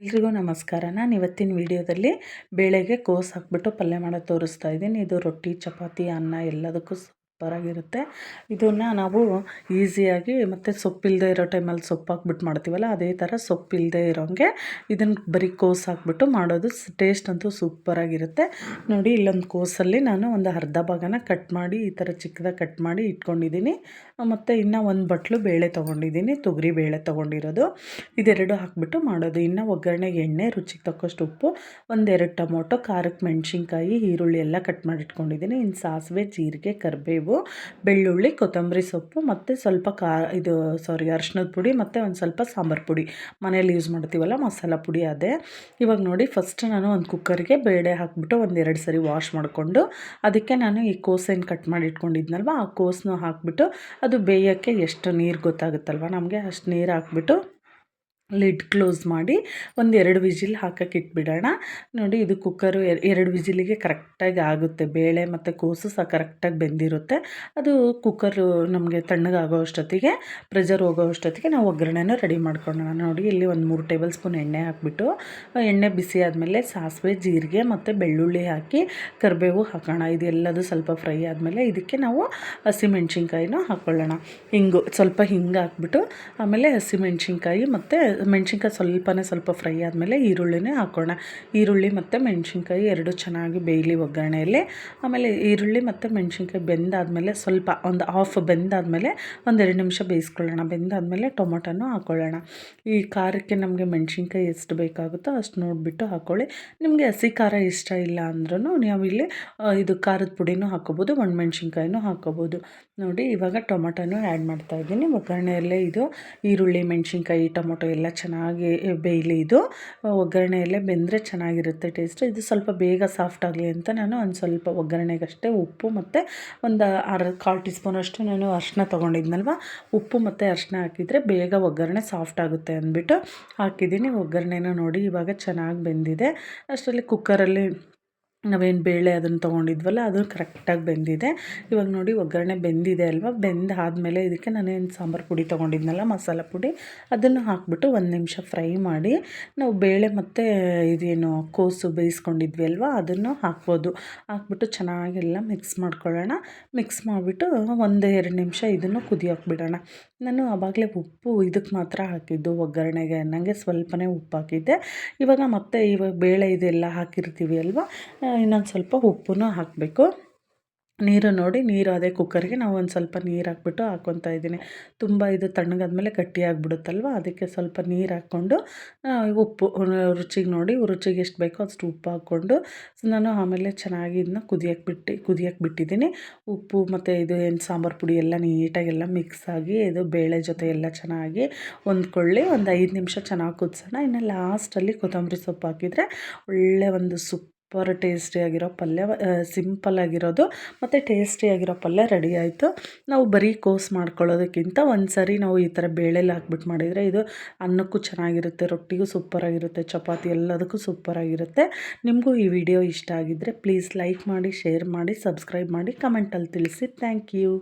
ಎಲ್ರಿಗೂ ನಮಸ್ಕಾರ. ನಾನು ಇವತ್ತಿನ ವಿಡಿಯೋದಲ್ಲಿ ಬೇಳೆಗೆ ಕೋಸು ಹಾಕ್ಬಿಟ್ಟು ಪಲ್ಯ ಮಾಡೋದು ತೋರಿಸ್ತಾ ಇದ್ದೀನಿ. ಇದು ರೊಟ್ಟಿ, ಚಪಾತಿ, ಅನ್ನ ಎಲ್ಲದಕ್ಕೂ ಸೂಪರಾಗಿರುತ್ತೆ. ಇದನ್ನು ನಾವು ಈಸಿಯಾಗಿ ಮತ್ತು ಸೊಪ್ಪಿಲ್ಲದೆ ಇರೋ ಟೈಮಲ್ಲಿ ಸೊಪ್ಪು ಹಾಕ್ಬಿಟ್ಟು ಮಾಡ್ತೀವಲ್ಲ, ಅದೇ ಥರ ಸೊಪ್ಪಿಲ್ಲದೆ ಇರೋಂಗೆ ಇದನ್ನು ಬರೀ ಕೋಸು ಹಾಕ್ಬಿಟ್ಟು ಮಾಡೋದು ಟೇಸ್ಟ್ ಅಂತೂ ಸೂಪರಾಗಿರುತ್ತೆ. ನೋಡಿ, ಇಲ್ಲೊಂದು ಕೋಸಲ್ಲಿ ನಾನು ಒಂದು ಅರ್ಧ ಭಾಗನ ಕಟ್ ಮಾಡಿ ಈ ಥರ ಚಿಕ್ಕದಾಗಿ ಕಟ್ ಮಾಡಿ ಇಟ್ಕೊಂಡಿದ್ದೀನಿ. ಮತ್ತು ಇನ್ನೂ ಒಂದು ಬಟ್ಲು ಬೇಳೆ ತೊಗೊಂಡಿದ್ದೀನಿ, ತೊಗರಿ ಬೇಳೆ ತೊಗೊಂಡಿರೋದು. ಇದೆರಡು ಹಾಕ್ಬಿಟ್ಟು ಮಾಡೋದು. ಇನ್ನು ಒಗ್ಗರಣೆಗೆ ಎಣ್ಣೆ, ರುಚಿಗೆ ತಕ್ಕಷ್ಟು ಉಪ್ಪು, ಒಂದೆರಡು ಟೊಮೊಟೊ, ಖಾರಕ್ಕೆ ಮೆಣಸಿನ್ಕಾಯಿ, ಈರುಳ್ಳಿ ಎಲ್ಲ ಕಟ್ ಮಾಡಿ ಇಟ್ಕೊಂಡಿದ್ದೀನಿ. ಇನ್ನು ಸಾಸಿವೆ, ಜೀರಿಗೆ, ಕರಿಬೇವು, ಬೆಳ್ಳುಳ್ಳಿ, ಕೊತ್ತಂಬರಿ ಸೊಪ್ಪು ಮತ್ತು ಸ್ವಲ್ಪ ಅರಿಶಿನದ ಪುಡಿ ಮತ್ತು ಒಂದು ಸ್ವಲ್ಪ ಸಾಂಬಾರು ಪುಡಿ, ಮನೇಲಿ ಯೂಸ್ ಮಾಡ್ತೀವಲ್ಲ ಮಸಾಲ ಪುಡಿ ಅದೇ. ಇವಾಗ ನೋಡಿ, ಫಸ್ಟ್ ನಾನು ಒಂದು ಕುಕ್ಕರ್ಗೆ ಬೇಳೆ ಹಾಕ್ಬಿಟ್ಟು ಒಂದೆರಡು ಸರಿ ವಾಶ್ ಮಾಡಿಕೊಂಡು ಅದಕ್ಕೆ ನಾನು ಈ ಕೋಸೇನು ಕಟ್ ಮಾಡಿ ಇಟ್ಕೊಂಡಿದ್ನಲ್ವ, ಆ ಕೋಸನ್ನು ಹಾಕ್ಬಿಟ್ಟು ಅದು ಬೇಯೋಕ್ಕೆ ಎಷ್ಟು ನೀರು ಗೊತ್ತಾಗುತ್ತಲ್ವ ನಮಗೆ, ಅಷ್ಟು ನೀರು ಹಾಕ್ಬಿಟ್ಟು ಲಿಡ್ ಕ್ಲೋಸ್ ಮಾಡಿ ಒಂದೆರಡು ವಿಜಿಲ್ ಹಾಕಕ್ಕೆ ಇಟ್ಬಿಡೋಣ. ನೋಡಿ, ಇದು ಕುಕ್ಕರು ಎರಡು ವಿಜಿಲಿಗೆ ಕರೆಕ್ಟಾಗಿ ಆಗುತ್ತೆ. ಬೇಳೆ ಮತ್ತು ಕೋಸು ಸಹ ಕರೆಕ್ಟಾಗಿ ಬೆಂದಿರುತ್ತೆ. ಅದು ಕುಕ್ಕರು ನಮಗೆ ತಣ್ಣಗಾಗೋ ಅಷ್ಟೊತ್ತಿಗೆ, ಪ್ರೆಷರ್ ಹೋಗೋ ಅಷ್ಟೊತ್ತಿಗೆ ನಾವು ಒಗ್ಗರಣೆನ ರೆಡಿ ಮಾಡ್ಕೊಳ್ಳೋಣ. ನೋಡಿ, ಇಲ್ಲಿ ಒಂದು 3 ಟೇಬಲ್ ಸ್ಪೂನ್ ಎಣ್ಣೆ ಹಾಕ್ಬಿಟ್ಟು, ಎಣ್ಣೆ ಬಿಸಿ ಆದಮೇಲೆ ಸಾಸಿವೆ, ಜೀರಿಗೆ ಮತ್ತು ಬೆಳ್ಳುಳ್ಳಿ ಹಾಕಿ ಕರಿಬೇವು ಹಾಕೋಣ. ಇದೆಲ್ಲದು ಸ್ವಲ್ಪ ಫ್ರೈ ಆದಮೇಲೆ ಇದಕ್ಕೆ ನಾವು ಹಸಿಮೆಣ್ಸಿನ್ಕಾಯಿನೂ ಹಾಕ್ಕೊಳ್ಳೋಣ. ಸ್ವಲ್ಪ ಹಿಂಗೆ ಹಾಕ್ಬಿಟ್ಟು ಆಮೇಲೆ ಹಸಿಮೆಣ್ಸಿನ್ಕಾಯಿ ಮತ್ತು ಮೆಣಸಿನ್ಕಾಯಿ ಸ್ವಲ್ಪ ಫ್ರೈ ಆದಮೇಲೆ ಈರುಳ್ಳಿನೇ ಹಾಕೋಣ. ಈರುಳ್ಳಿ ಮತ್ತು ಮೆಣಸಿನ್ಕಾಯಿ ಎರಡು ಚೆನ್ನಾಗಿ ಬೇಯಲಿ ಒಗ್ಗರಣೆಯಲ್ಲಿ. ಆಮೇಲೆ ಈರುಳ್ಳಿ ಮತ್ತು ಮೆಣಸಿನ್ಕಾಯಿ ಬೆಂದಾದಮೇಲೆ ಸ್ವಲ್ಪ ಒಂದು ಹಾಫ್ ಬೆಂದಾದಮೇಲೆ ಒಂದೆರಡು ನಿಮಿಷ ಬೇಯಿಸ್ಕೊಳ್ಳೋಣ. ಬೆಂದಾದಮೇಲೆ ಟೊಮೊಟೊನೂ ಹಾಕ್ಕೊಳ್ಳೋಣ. ಈ ಖಾರಕ್ಕೆ ನಮಗೆ ಮೆಣಸಿನ್ಕಾಯಿ ಎಷ್ಟು ಬೇಕಾಗುತ್ತೋ ಅಷ್ಟು ನೋಡಿಬಿಟ್ಟು ಹಾಕ್ಕೊಳ್ಳಿ. ನಿಮಗೆ ಹಸಿ ಖಾರ ಇಷ್ಟ ಇಲ್ಲ ಅಂದ್ರೂ ನಾವು ಇಲ್ಲಿ ಇದು ಖಾರದ ಪುಡಿನೂ ಹಾಕ್ಕೋಬೋದು, ಒಣಮೆಣ್ಸಿನ್ಕಾಯಿನೂ ಹಾಕ್ಕೋಬೋದು. ನೋಡಿ, ಇವಾಗ ಟೊಮೊಟೊನೂ ಆ್ಯಡ್ ಮಾಡ್ತಾಯಿದ್ದೀನಿ ಒಗ್ಗರಣೆಯಲ್ಲೇ. ಇದು ಈರುಳ್ಳಿ, ಮೆಣಸಿನ್ಕಾಯಿ, ಟೊಮೊಟೊ ಎಲ್ಲ ಚೆನ್ನಾಗಿ ಬೇಯಲಿ. ಇದು ಒಗ್ಗರಣೆಯಲ್ಲೇ ಬೆಂದರೆ ಚೆನ್ನಾಗಿರುತ್ತೆ ಟೇಸ್ಟ್. ಇದು ಸ್ವಲ್ಪ ಬೇಗ ಸಾಫ್ಟ್ ಆಗಲಿ ಅಂತ ನಾನು ಒಂದು ಸ್ವಲ್ಪ ಒಗ್ಗರಣೆಗಷ್ಟೇ ಉಪ್ಪು ಮತ್ತು ಒಂದು ಕಾಲು ಟೀ ಸ್ಪೂನಷ್ಟು ನಾನು ಅರಿಶಿನ ತೊಗೊಂಡಿದ್ನಲ್ವ, ಉಪ್ಪು ಮತ್ತು ಅರಿಶಿನ ಹಾಕಿದರೆ ಬೇಗ ಒಗ್ಗರಣೆ ಸಾಫ್ಟ್ ಆಗುತ್ತೆ ಅಂದ್ಬಿಟ್ಟು ಹಾಕಿದ್ದೀನಿ. ಒಗ್ಗರಣೆನ ನೋಡಿ ಇವಾಗ ಚೆನ್ನಾಗಿ ಬೆಂದಿದೆ. ಅಷ್ಟರಲ್ಲಿ ಕುಕ್ಕರಲ್ಲಿ ನಾವೇನು ಬೇಳೆ ಅದನ್ನು ತೊಗೊಂಡಿದ್ವಲ್ಲ ಅದು ಕರೆಕ್ಟಾಗಿ ಬೆಂದಿದೆ. ಇವಾಗ ನೋಡಿ, ಒಗ್ಗರಣೆ ಬೆಂದಿದೆ ಅಲ್ವ. ಬೆಂದಾದಮೇಲೆ ಇದಕ್ಕೆ ನಾನೇನು ಸಾಂಬಾರು ಪುಡಿ ತೊಗೊಂಡಿದ್ನಲ್ಲ ಮಸಾಲ ಪುಡಿ, ಅದನ್ನು ಹಾಕ್ಬಿಟ್ಟು ಒಂದು ನಿಮಿಷ ಫ್ರೈ ಮಾಡಿ ನಾವು ಬೇಳೆ ಮತ್ತು ಇದೇನು ಕೋಸು ಬೇಯಿಸ್ಕೊಂಡಿದ್ವಿ ಅಲ್ವ ಅದನ್ನು ಹಾಕ್ಬೋದು. ಹಾಕ್ಬಿಟ್ಟು ಚೆನ್ನಾಗೆಲ್ಲ ಮಿಕ್ಸ್ ಮಾಡ್ಕೊಳ್ಳೋಣ. ಮಿಕ್ಸ್ ಮಾಡಿಬಿಟ್ಟು 1-2 ನಿಮಿಷ ಇದನ್ನು ಕುದಿಯೋಕೆ ಬಿಡೋಣ. ನಾನು ಆವಾಗಲೇ ಉಪ್ಪು ಇದಕ್ಕೆ ಮಾತ್ರ ಹಾಕಿದ್ದು, ಒಗ್ಗರಣೆಗೆ ನನಗೆ ಸ್ವಲ್ಪನೇ ಉಪ್ಪು ಹಾಕಿದ್ದೆ. ಇವಾಗ ಬೇಳೆ ಇದೆಲ್ಲ ಹಾಕಿರ್ತೀವಿ ಅಲ್ವ, ಇನ್ನೊಂದು ಸ್ವಲ್ಪ ಉಪ್ಪನ್ನು ಹಾಕಬೇಕು. ನೀರು ನೋಡಿ, ನೀರು ಅದೇ ಕುಕ್ಕರ್ಗೆ ನಾವು ಒಂದು ಸ್ವಲ್ಪ ನೀರು ಹಾಕ್ಬಿಟ್ಟು ಹಾಕ್ಕೊತಾ ಇದ್ದೀನಿ. ತುಂಬ ಇದು ತಣ್ಣಗಾದ್ಮೇಲೆ ಗಟ್ಟಿಯಾಗಿಬಿಡುತ್ತಲ್ವ, ಅದಕ್ಕೆ ಸ್ವಲ್ಪ ನೀರು ಹಾಕ್ಕೊಂಡು ಉಪ್ಪು ರುಚಿಗೆ ನೋಡಿ, ರುಚಿಗೆ ಎಷ್ಟು ಬೇಕೋ ಅಷ್ಟು ಉಪ್ಪು ಹಾಕ್ಕೊಂಡು ನಾನು ಆಮೇಲೆ ಚೆನ್ನಾಗಿ ಇದನ್ನ ಕುದಿಯಕ್ಕೆ ಬಿಟ್ಟಿದ್ದೀನಿ. ಉಪ್ಪು ಮತ್ತು ಇದು ಏನು ಸಾಂಬಾರು ಪುಡಿ ಎಲ್ಲ ನೀಟಾಗೆಲ್ಲ ಮಿಕ್ಸ್ ಆಗಿ ಇದು ಬೇಳೆ ಜೊತೆ ಎಲ್ಲ ಚೆನ್ನಾಗಿ ಹೊಂದ್ಕೊಳ್ಳಿ. ಒಂದು 5 ನಿಮಿಷ ಚೆನ್ನಾಗಿ ಕುದಿಸೋಣ. ಇನ್ನು ಲಾಸ್ಟಲ್ಲಿ ಕೊತ್ತಂಬರಿ ಸೊಪ್ಪು ಹಾಕಿದರೆ ಒಳ್ಳೆ ಒಂದು ಟೇಸ್ಟಿಯಾಗಿರೋ ಪಲ್ಯ, ಸಿಂಪಲ್ಲಾಗಿರೋದು ಮತ್ತು ಟೇಸ್ಟಿಯಾಗಿರೋ ಪಲ್ಯ ರೆಡಿ ಆಯಿತು. ನಾವು ಬರೀ ಕೋಸು ಮಾಡ್ಕೊಳ್ಳೋದಕ್ಕಿಂತ ಒಂದು ಸರಿ ನಾವು ಈ ಥರ ಬೇಳೆಲಿ ಹಾಕ್ಬಿಟ್ಟು ಮಾಡಿದರೆ ಇದು ಅನ್ನಕ್ಕೂ ಚೆನ್ನಾಗಿರುತ್ತೆ, ರೊಟ್ಟಿಗೂ ಸೂಪರಾಗಿರುತ್ತೆ, ಚಪಾತಿ ಎಲ್ಲದಕ್ಕೂ ಸೂಪರಾಗಿರುತ್ತೆ. ನಿಮಗೂ ಈ ವಿಡಿಯೋ ಇಷ್ಟ ಆಗಿದ್ದರೆ ಪ್ಲೀಸ್ ಲೈಕ್ ಮಾಡಿ, ಶೇರ್ ಮಾಡಿ, ಸಬ್ಸ್ಕ್ರೈಬ್ ಮಾಡಿ, ಕಮೆಂಟಲ್ಲಿ ತಿಳಿಸಿ. Thank you.